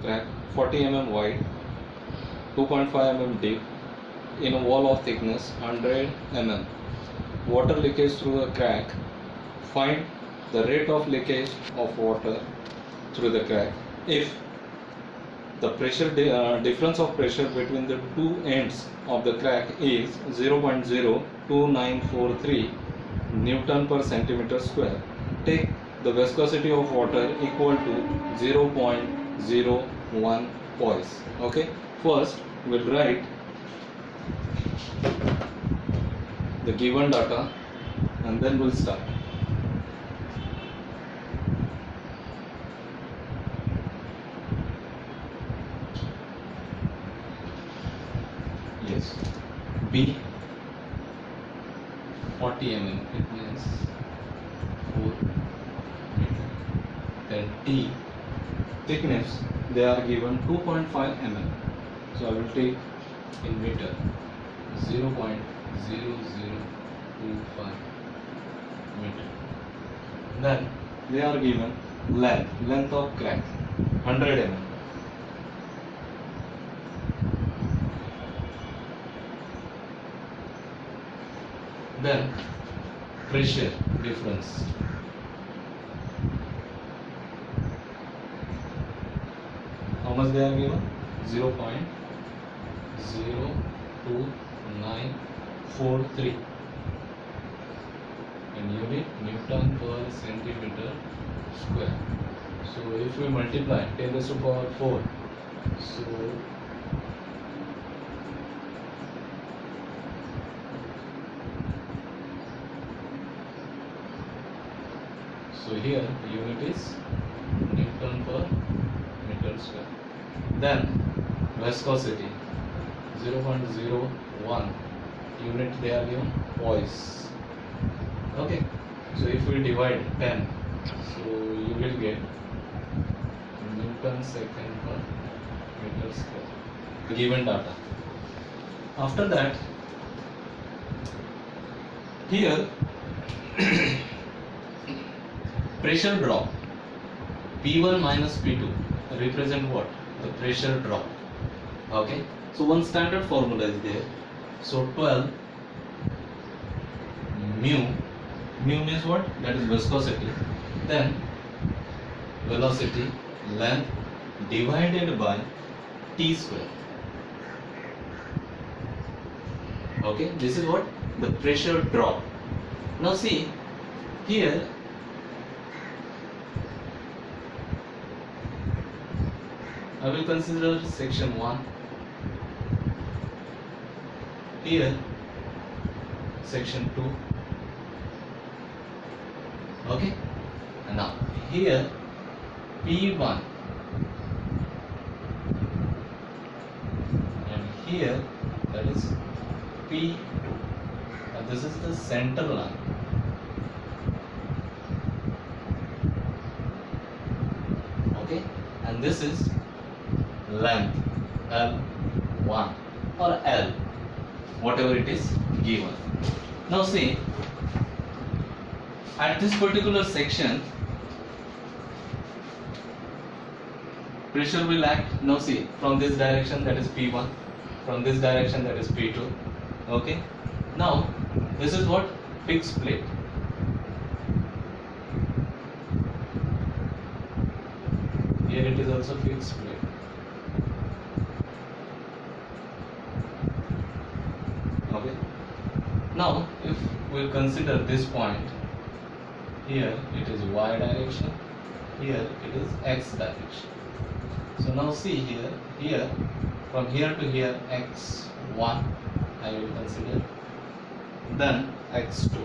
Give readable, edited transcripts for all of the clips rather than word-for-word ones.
crack 40 mm wide, 2.5 mm deep, in a wall of thickness 100 mm. Water leakage through a crack. Find the rate of leakage of water through the crack if the difference of pressure between the two ends of the crack is 0.02943 Newton per centimeter square. Take the viscosity of water equal to 0.01 poise. Okay, first we'll write the given data and then we'll start. Yes, B 40 mm, it means 4 meter. Then T thickness, they are given 2.5 mm. So I will take in meter 0.0025 meter. Then they are given length of crack 100 mm. Then pressure difference, how much they are given? 0.02943 in unit Newton per centimeter square. So if we multiply 10 raised to power 4, so here unit is Newton per meter square. Then viscosity 0.01 unit, they are given poise. Okay, so if we divide 10, so you will get Newton second per meter square, given data. After that, here pressure drop P1 minus P2 represent what? The pressure drop. Okay, so one standard formula is there. So 12 mu means what? That is viscosity. Then velocity, length divided by T square. Okay, this is what? The pressure drop. Now see here, I will consider section 1. Here section 2. Okay, and now here P1 and here that is P2, and this is the center line. Okay, and this is length L1 or L, whatever it is given. Now see, at this particular section pressure will act. Now see, from this direction that is P1, from this direction that is P2. Okay, now this is what? Fixed plate. Here it is also fixed plate. Okay, now if we consider this point, here it is y direction, here it is x direction. So now see here from here to here x1 I will consider, then x2.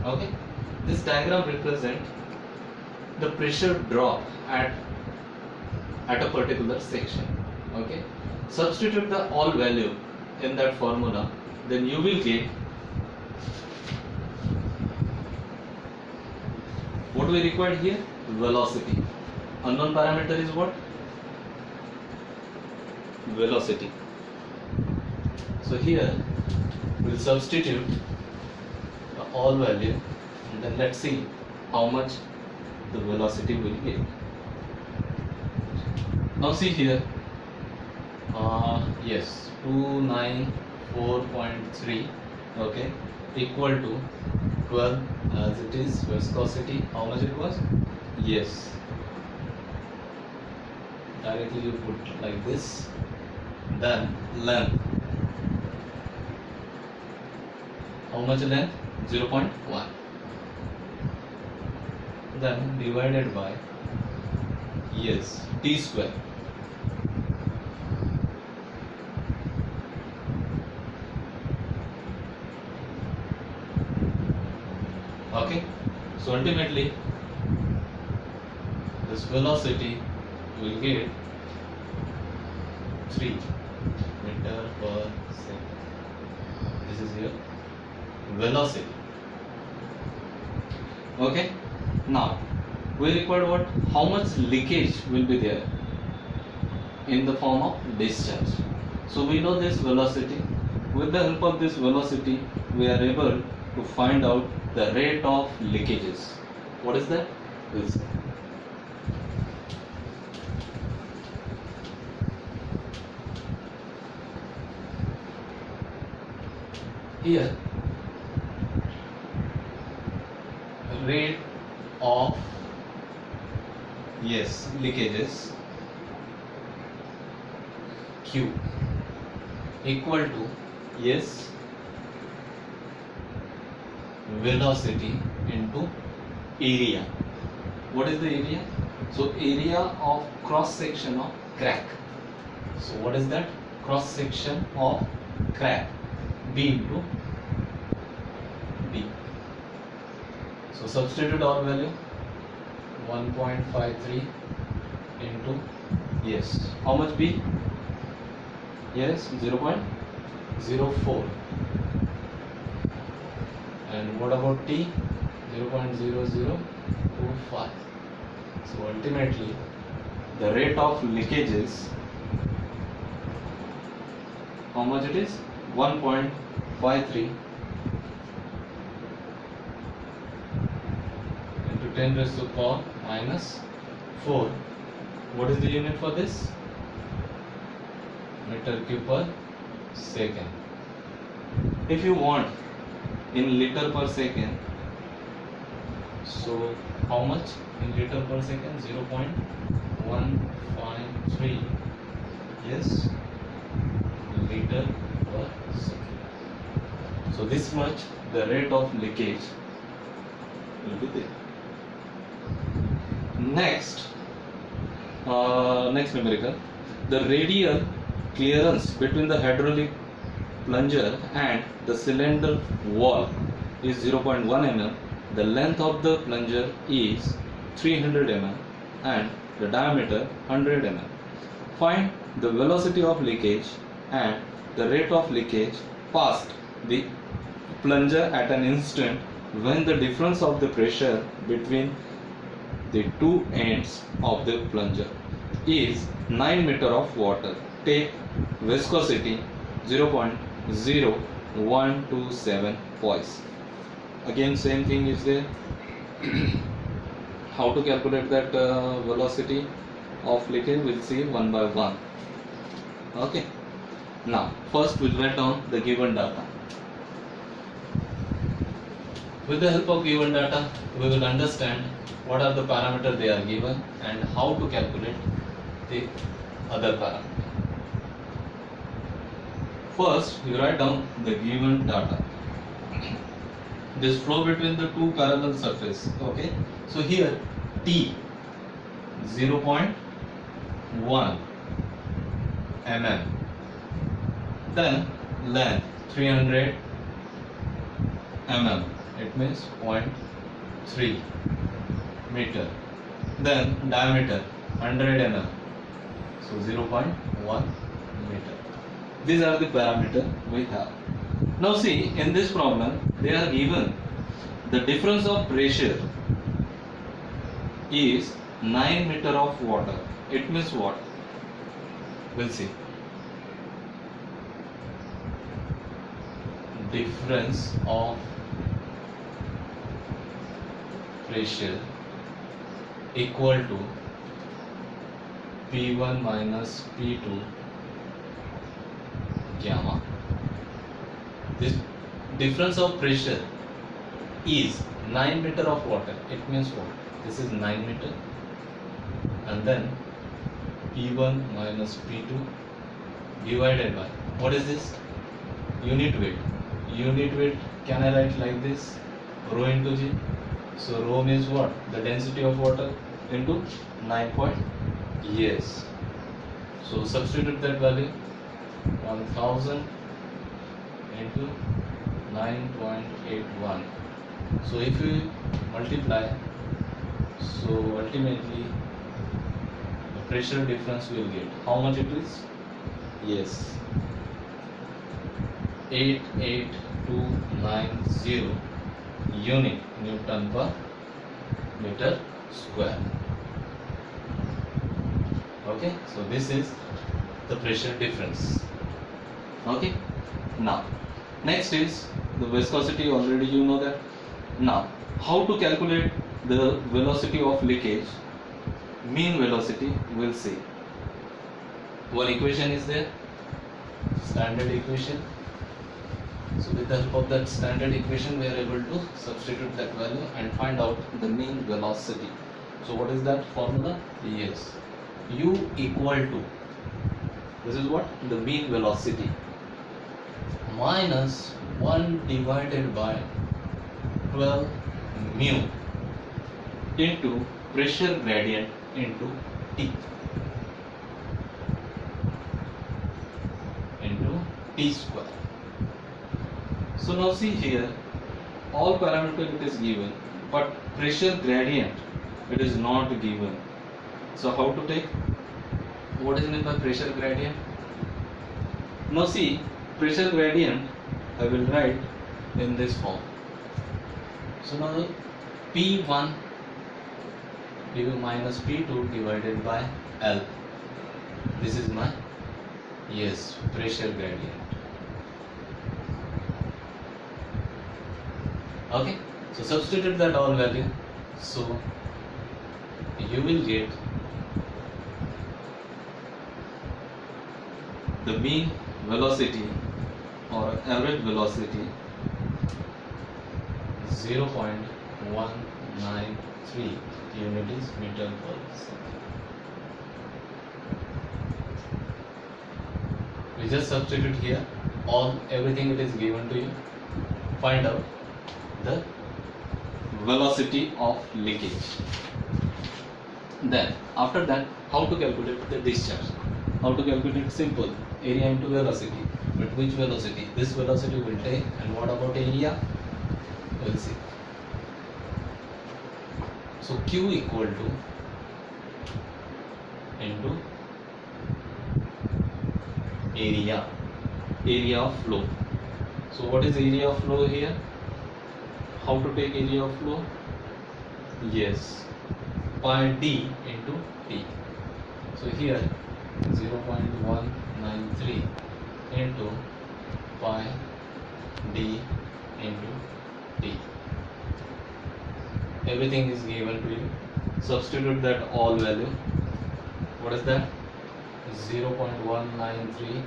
Okay, this diagram represents the pressure drop at a particular section. Okay, substitute the all value in that formula, then you will get what we required here, velocity. Unknown parameter is what? Velocity. So here we'll substitute the all value and then let's see how much the velocity will get. Now see here, yes, 294.3, okay, equal to 12 as it is viscosity. How much it was? Yes, directly you put like this. Then length. How much length? 0.1. Then divided by, yes, t square. Okay, so ultimately this velocity will get 3 meter per second. This is your velocity. Okay, now we require what? How much leakage will be there in the form of discharge. So we know this velocity. With the help of this velocity, we are able to find out the rate of leakages. What is that? We'll see. Here, rate of, yes, leakages Q equal to, yes, velocity into area. What is the area? So area of cross section of crack. So what is that? Cross section of crack, B into B. So substitute our value, 1.53 into, yes, how much B? Yes, 0.04. And what about T? 0.0025. So ultimately the rate of leakage is, how much it is? 1.53 into 10 raised to the power minus 4. What is the unit for this? Meter cube per second. If you want in liter per second, so how much in liter per second? 0.153, yes, liter per second. So this much the rate of leakage will be there. Next numerical, the radial clearance between the hydraulic plunger and the cylinder wall is 0.1 mm. The length of the plunger is 300 mm and the diameter 100 mm. Find the velocity of leakage and the rate of leakage past the plunger at an instant when the difference of the pressure between the two ends of the plunger is 9 meter of water. Take viscosity 0.0127 poise. Again same thing is there. How to calculate that velocity of leakage, we'll see one by one. Okay, now first we'll write down the given data. With the help of given data, we will understand what are the parameters they are given and how to calculate the other parameter. First, you write down the given data. This flow between the two parallel surface. Okay, so here T 0.1 mm, then length 300 mm, it means 0.3 meter, then diameter 100 mm, so 0.1 meter. These are the parameters we have. Now see, in this problem they are given the difference of pressure is 9 meter of water. It means what? We'll see. Difference of pressure equal to P1 minus P2 gamma. This difference of pressure is 9 meter of water. It means what? This is 9 meter, and then P1 minus P2 divided by, what is this? Unit weight. Unit weight can I write like this? Rho into G. So rho means what? The density of water into 9 point. Yes. So substitute that value, 1000 into 9.81. So if you multiply, so ultimately the pressure difference will get how much it is? Yes, 88290 unit Newton per meter square. Okay, so this is the pressure difference. Okay, now next is the viscosity. Already you know that. Now how to calculate the velocity of leakage? Mean velocity, we'll see. One equation is there, standard equation. So with the help of that standard equation we are able to substitute that value and find out the mean velocity. So what is that formula? Yes, U equal to, this is what? The mean velocity minus 1 divided by 12 mu into pressure gradient into T into T square. So now see here, all parameter it is given, but pressure gradient it is not given. So how to take? What is meant by pressure gradient? Now see, pressure gradient I will write in this form. So now P1 minus P2 divided by L. This is my, yes, pressure gradient. Okay, so substitute that all value. So you will get the mean velocity or average velocity 0.193 unit is meter per second. We just substitute here, everything it is given to you. Find out the velocity of leakage. Then after that, how to calculate the discharge? How to calculate? Simple, area into velocity. But which velocity? This velocity will take, and what about area? We'll see. So Q equal to into area of flow. So what is area of flow here? How to take area of flow? Yes, pi d into T. So here 0.193 into pi d into T. Everything is given to you. Substitute that all value. What is that? 0.193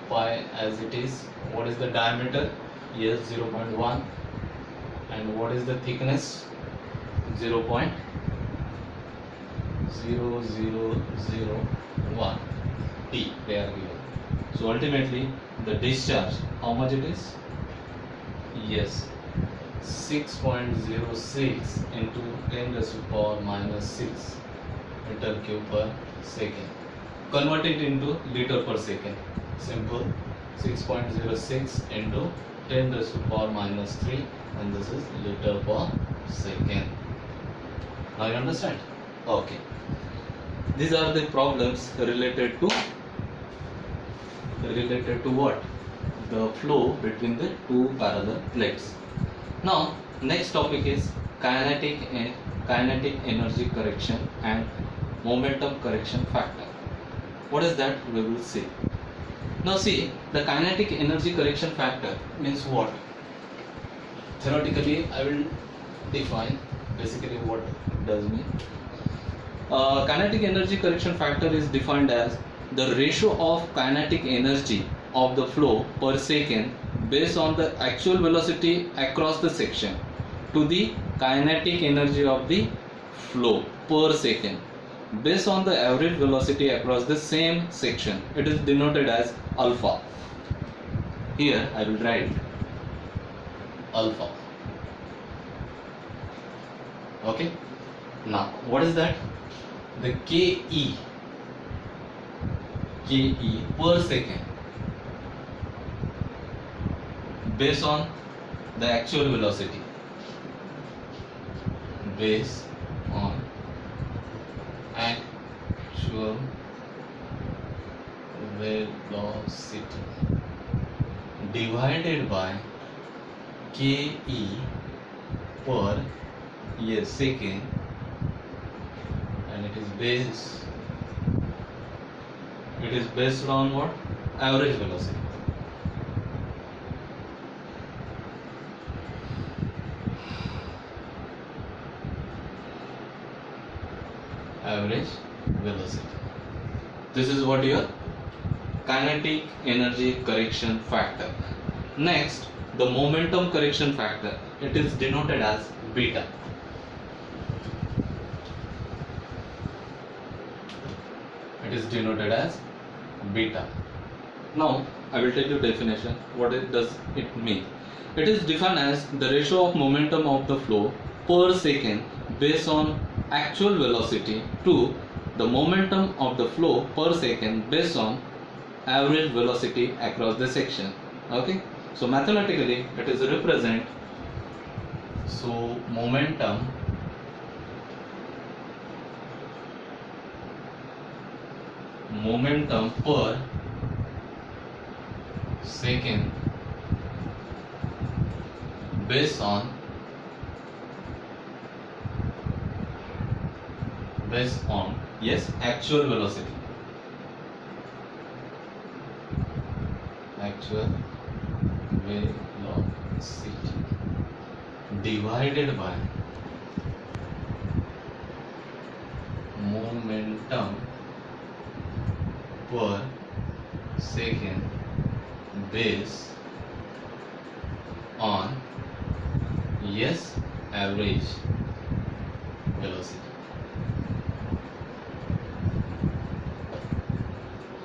pi as it is. What is the diameter? Yes, 0.1. And what is the thickness? 0.0001 T they are given. So ultimately the discharge, how much it is? Yes, 6.06 into 10 raised to the power minus 6 meter cube per second. Convert it into liter per second. Simple, 6.06 into 10 raised to the power minus 3, and this is liter per second. Now you understand? Okay. These are the problems related to what? The flow between the two parallel plates. Now next topic is kinetic energy correction and momentum correction factor. What is that? We will see. Now see, the kinetic energy correction factor means what? Theoretically I will define basically what it does mean. Kinetic energy correction factor is defined as the ratio of kinetic energy of the flow per second based on the actual velocity across the section to the kinetic energy of the flow per second based on the average velocity across the same section. It is denoted as alpha. Here I will write alpha. Okay. Now what is that? The KE per second based on the actual velocity, based on actual velocity divided by KE per second, and it is based on what? Average velocity. Average velocity. This is what your kinetic energy correction factor. Next, the momentum correction factor. It is denoted as beta. It is denoted as beta. Now I will tell you definition. What does it mean? It is defined as the ratio of momentum of the flow per second based on actual velocity to the momentum of the flow per second based on average velocity across the section. Okay, so mathematically it is represent, so momentum per second based on actual velocity, divided by momentum per second based on average velocity.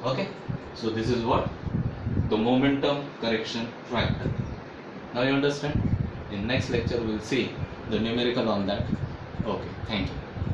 Okay, so this is what the momentum correction factor. Now you understand. In next lecture we will see the numerical on that. Okay, thank you.